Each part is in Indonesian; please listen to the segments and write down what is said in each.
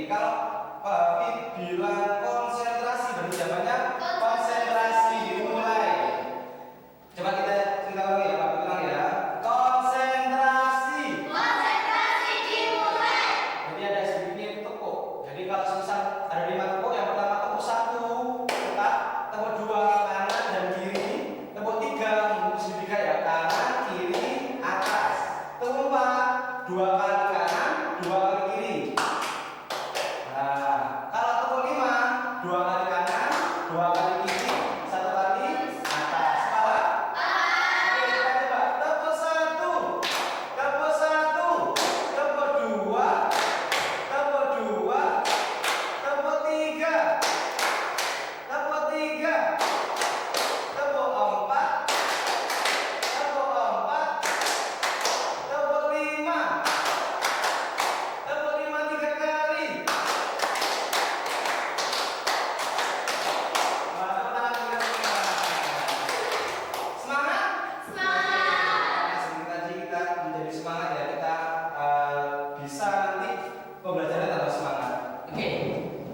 kalau Pak Hafid bilang konsentrasi, berarti jawabannya konsentrasi dimulai. Coba kita ulang ya, Pak, ulang ya. Konsentrasi. Konsentrasi dimulai. Jadi ada sedikit tepuk. Jadi kalau misal ada 5 tepuk, yang pertama tepuk 1, tepuk 2 kanan dan kiri, tepuk 3 segitiga ya, kanan, kiri, atas. Tepuk 4 2 kali kanan, 2 kali kiri. Nah, kalau tepuk 5 2 kali kanan, 2 kali kiri, 1 kali atas. Paham? Oke, kita coba. Tepuk 1, tepuk 1, tepuk 2, tepuk 2, tepuk 3, tepuk 3, tepuk 4, tepuk 4, tepuk 5, tepuk 5 3 kali. Nah, tepuk tangan kita. Semangat? Semangat. Sebelum tadi kita menjadi semangat ya, kita bisa nanti pembelajaran tambah semangat. Oke,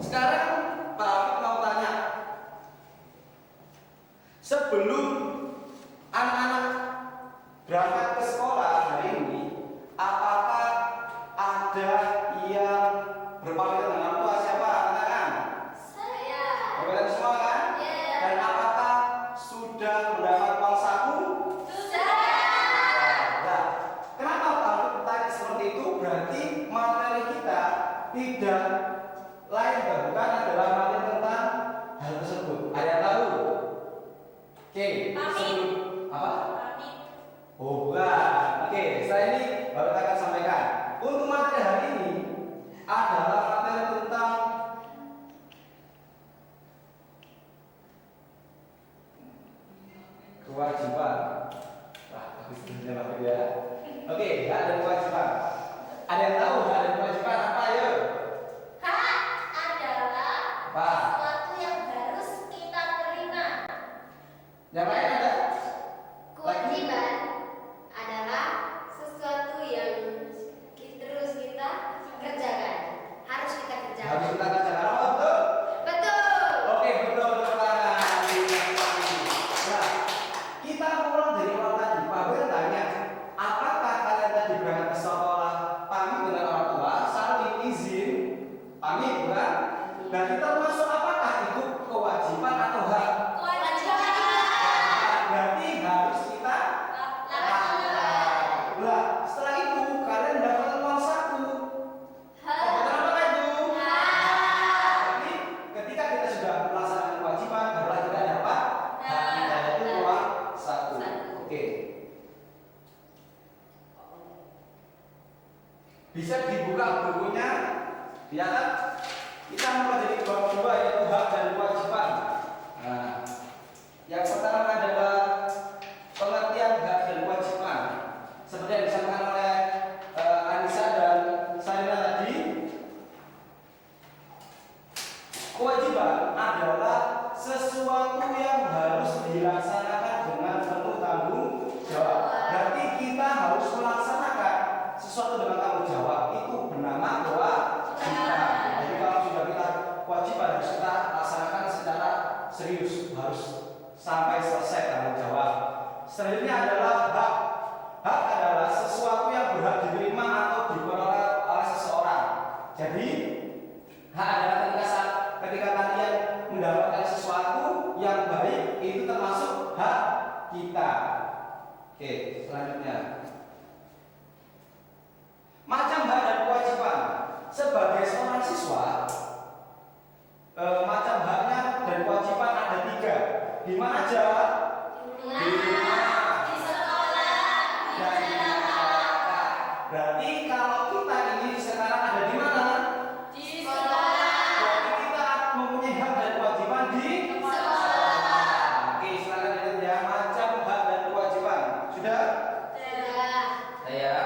sekarang Pak Hafid mau tanya, sebelum anak-anak berangkat ke sekolah hari ini, apakah ada yang berpamitan dengan orang tua? Siapa? Angkat tangan. Saya. Berpamitan semua kan? Ya. Dan apakah sudah mendapat uang saku? Sudah. Nah, kenapa Pak bertanya seperti itu? Berarti materi kita tidak lain dan bukan adalah materi tentang hal tersebut. Ada yang tahu? Oke. Pamit. sebelum- Apa? Pamit. Oh, bukan. Oke, setelah ini baru kita akan sampaikan. Untuk materi hari ini adalah materi tentang kewajiban. Wah, aku sebenarnya apa ya? Oke, hak dan kewajiban. Ada yang tahu hak dan kewajiban apa ya? Hak adalah Apa? sesuatu yang harus kita terima. Yang lain ada? Kewajiban adalah sesuatu yang terus kita kerjakan. Harus kita kerjakan. Harus kita kerjakan. Oh, betul. Betul. Oke, betul, tepuk tangan. Nah, kita pulang dari orang tadi, Pak Hafid tanya, apakah kalian tadi berangkat ke sekolah pamit dengan orang tua, saling izin, pamit bukan? Dan kita termasuk apakah itu kewajiban atau hak? Kewajiban. Berarti harus kita lakukan. Nah, setelah itu kalian dapat uang saku. Kewajiban apa itu? Jadi ketika kita sudah melaksanakan kewajiban, barulah kita dapat hak kita, yaitu uang saku. Oke. Bisa dibuka bukunya di atas. Kita mempelajari dua yaitu hak dan kewajiban. Nah, yang pertama adalah pengertian hak dan kewajiban. Seperti yang disampaikan oleh Anissa dan Sarina tadi, kewajiban adalah sesuatu yang harus dilaksanakan dengan penuh tanggung jawab. Berarti kita harus melaksanakan sesuatu dengan tanggung jawab. Itu bernama kewajiban. Jadi kalau sudah kita kewajiban harus kita laksanakan secara serius, harus sampai selesai tanggung jawab. Selanjutnya adalah hak. Hak adalah sesuatu yang berhak diterima atau diperoleh oleh seseorang. Jadi hak adalah ketika kalian mendapatkan sesuatu yang baik, itu termasuk hak kita. Oke, selanjutnya macam hak dan kewajiban. Sebagai seorang siswa, macam haknya dan kewajiban ada 3. Di mana aja? Di rumah, Di sekolah. Di dan di masyarakat. Berarti kalau kita ini sekarang ada di mana? Di sekolah. Berarti kita mempunyai hak dan kewajiban di Sekolah. Oke, silakan dilihat ya, macam hak dan kewajiban. Sudah? Sudah. Ya.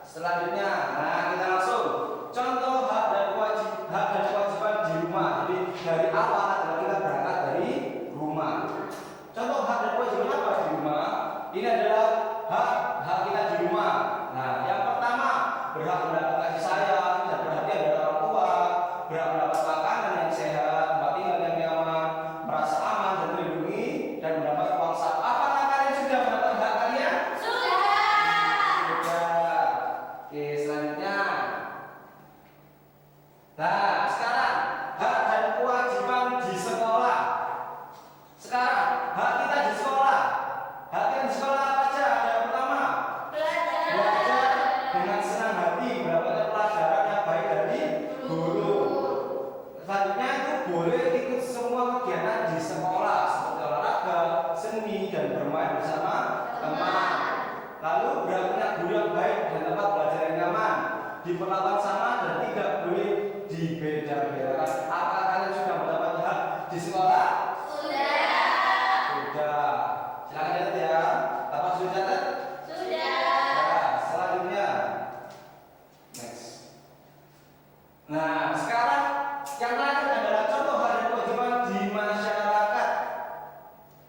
Selanjutnya, nah kita langsung contoh hak dan kewajiban di rumah. Jadi dari apa adalah kita berangkat dari rumah. berhak mendapat makanan yang sehat, tempat tinggal yang nyaman, merasa aman dan terlindungi, dan mendapat uang saku. Apakah kalian sudah mendapat hak kalian? Sudah. Oke, selanjutnya. Nah, sekarang hak dan kewajiban di sekolah. Sekarang hak kita di sekolah. Hak kita di sekolah apa aja? Ada yang pertama, belajar dengan senang hati, mendapatkan pelajaran yang baik dari guru. Selanjutnya itu boleh ikut semua kegiatan di sekolah seperti olahraga, seni, dan bermain bersama teman. Lalu berhak punya guru yang baik dan tempat belajar yang nyaman, diperlakukan sama dan tidak boleh dibeda-bedakan. Apakah kalian sudah mendapat hak di sekolah? Sudah. Silakan catat ya. Apa sudah catat? Nah, selanjutnya. Next. Nah, sekarang yang terakhir adalah contoh hak dan kewajiban di masyarakat.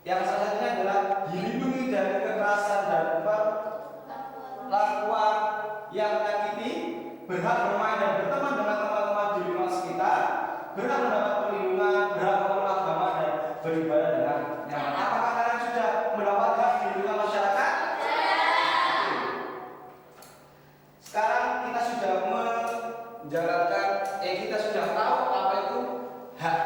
Yang salah satunya adalah dilindungi dari kekerasan dan perlakuan yang menyakiti, berhak bermain dan berteman dengan teman-teman di lingkungan sekitar, berhak mendapat perlindungan, berhak memeluk agama dan beribadah dengan nyaman. Apakah kalian sudah mendapat hak di lingkungan masyarakat? Sekarang kita sudah menjalankan, kita sudah tahu apa itu hak.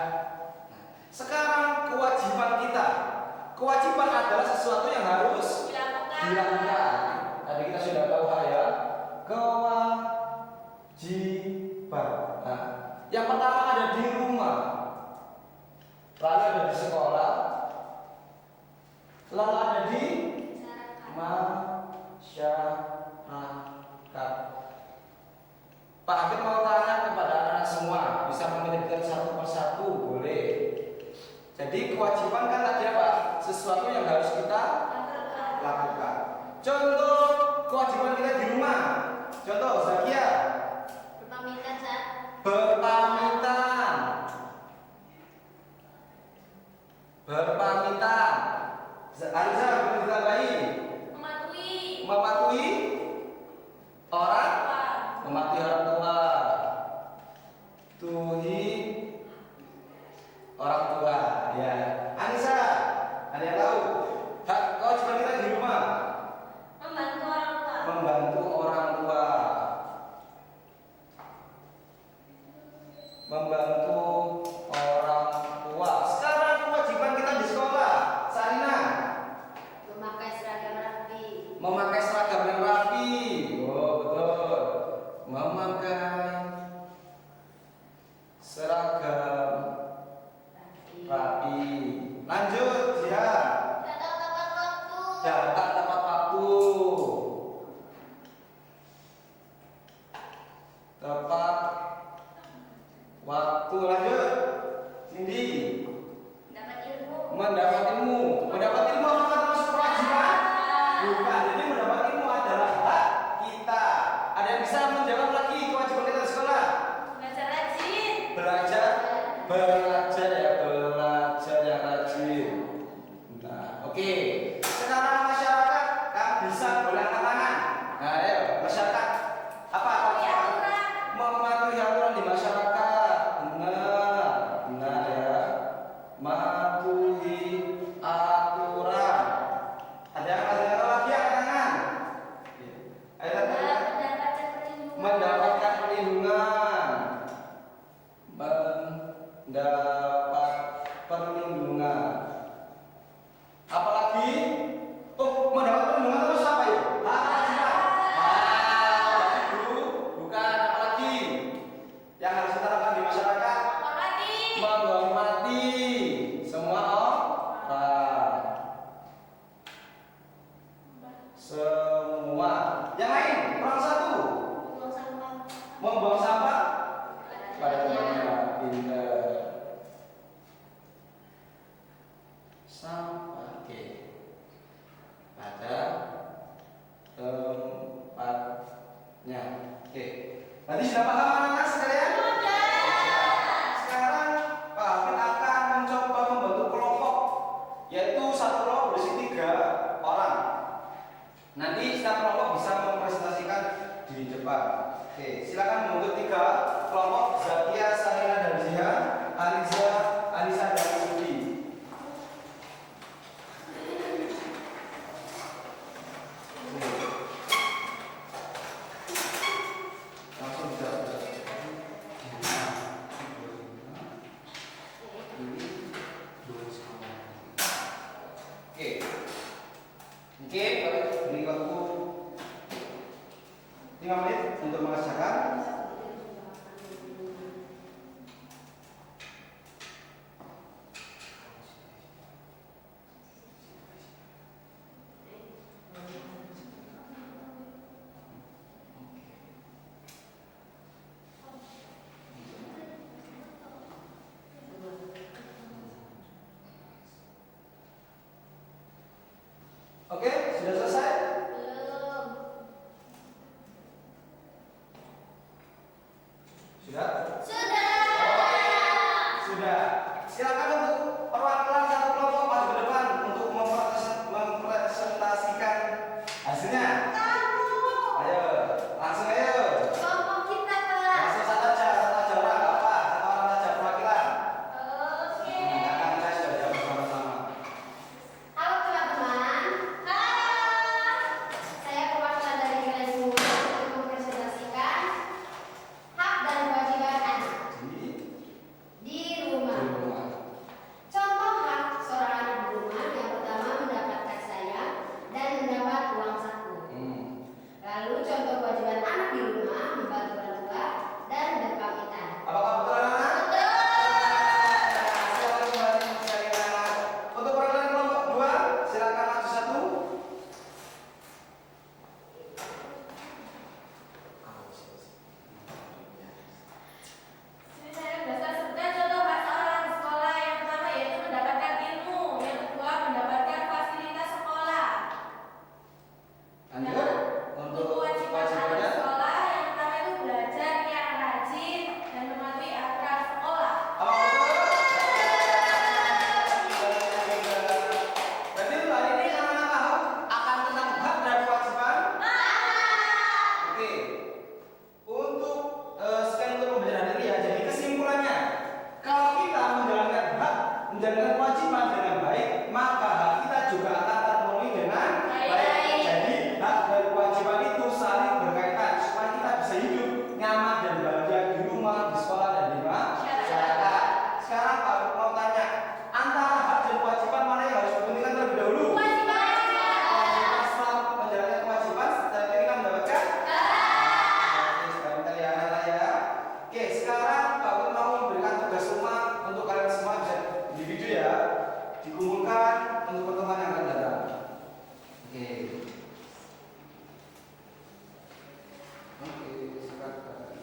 Sekarang kewajiban kita. Kewajiban adalah sesuatu yang harus dilakukan. Tadi kita sudah tahu hak ya. Kewajiban. Nah, yang pertama ada di rumah, lalu ada di sekolah, lalu ada di masyarakat. Pak Hakim mau tanya kepada anak-anak semua, bisa mengirimkan satu persatu, boleh. Jadi kewajiban kan tadi apa? Sesuatu yang harus kita lakukan. Contoh kewajiban kita di rumah. Contoh Zakia. Berpamitan. Ariza, boleh ditambahi? Mematuhi orang tua. Tuhi orang tua. Ya. Anissa, ada yang tahu? Hak kewajiban kita di rumah. Membantu orang tua. Sekarang kewajiban kita di sekolah, Sarina. Memakai seragam yang rapi. Oh, betul. Memakai seragam rapi. Lanjut, ya. Datang tepat waktu. Tepat waktu. Lanjut, Cindy. Mendapat ilmu. Apakah termasuk kewajiban? Bukan. Jadi mendapat ilmu adalah hak kita. Ada yang bisa menjawab lagi kewajiban kita di sekolah? Belajar yang rajin. Nah, oke. Sekarang masyarakat kan bisa boleh angkat tangan. Nah, ayo masyarakat. Apa? Mematuhi aturan di masyarakat. Benar ya. Mematuhi aturan. Ada yang lagi angkat tangan? Ayo mendapatkan perlindungan. Apalagi? Oh, mendapat perlindungan terus apa ya? Bukan. Apalagi yang harus kita lakukan di masyarakat? Menghormati semua orang. Semua. Yang lain, kurang satu. Membuang sampah pada tempatnya. Pintar. Sampah, oke. Pada tempatnya. Oke. Nanti sudah paham anak-anak sekalian? Sekarang Pak Hafid akan mencoba membentuk kelompok, yaitu satu kelompok berisi 3 orang. Nanti setiap kelompok bisa mempresentasikan di depan. Oke, silakan membentuk 3 kelompok. Zakia, Sarina, menjalankan kewajiban dengan baik, maka hak kita juga akan terpenuhi dengan baik. Jadi hak dan kewajiban itu saling berkaitan supaya kita bisa hidup nyaman dan bahagia di rumah, di sekolah dan di masyarakat. Sekarang Pak mau tanya, antara hak dan kewajiban mana yang harus dipentingkan terlebih dahulu? Kewajiban. Setelah menjalankan kewajiban, setelah itu kita mendapatkan Oke, sebentar ya anak-anak ya. Oke, sekarang Pak Wil mau memberikan tugas rumah untuk kalian semua, bisa individu ya, dikumpulkan untuk pertemuan yang akan datang. Oke. Oke, silakan.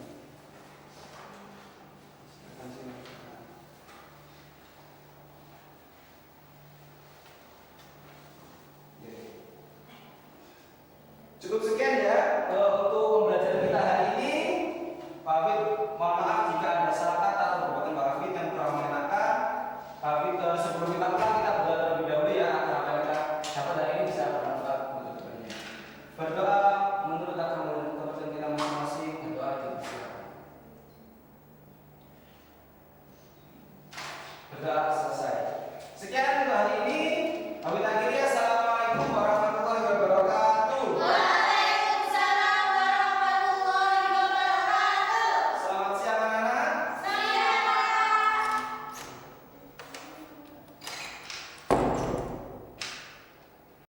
Silakan. Oke. Cukup sekian ya untuk pembelajaran kita hari ini. Pak Wil, mohon maaf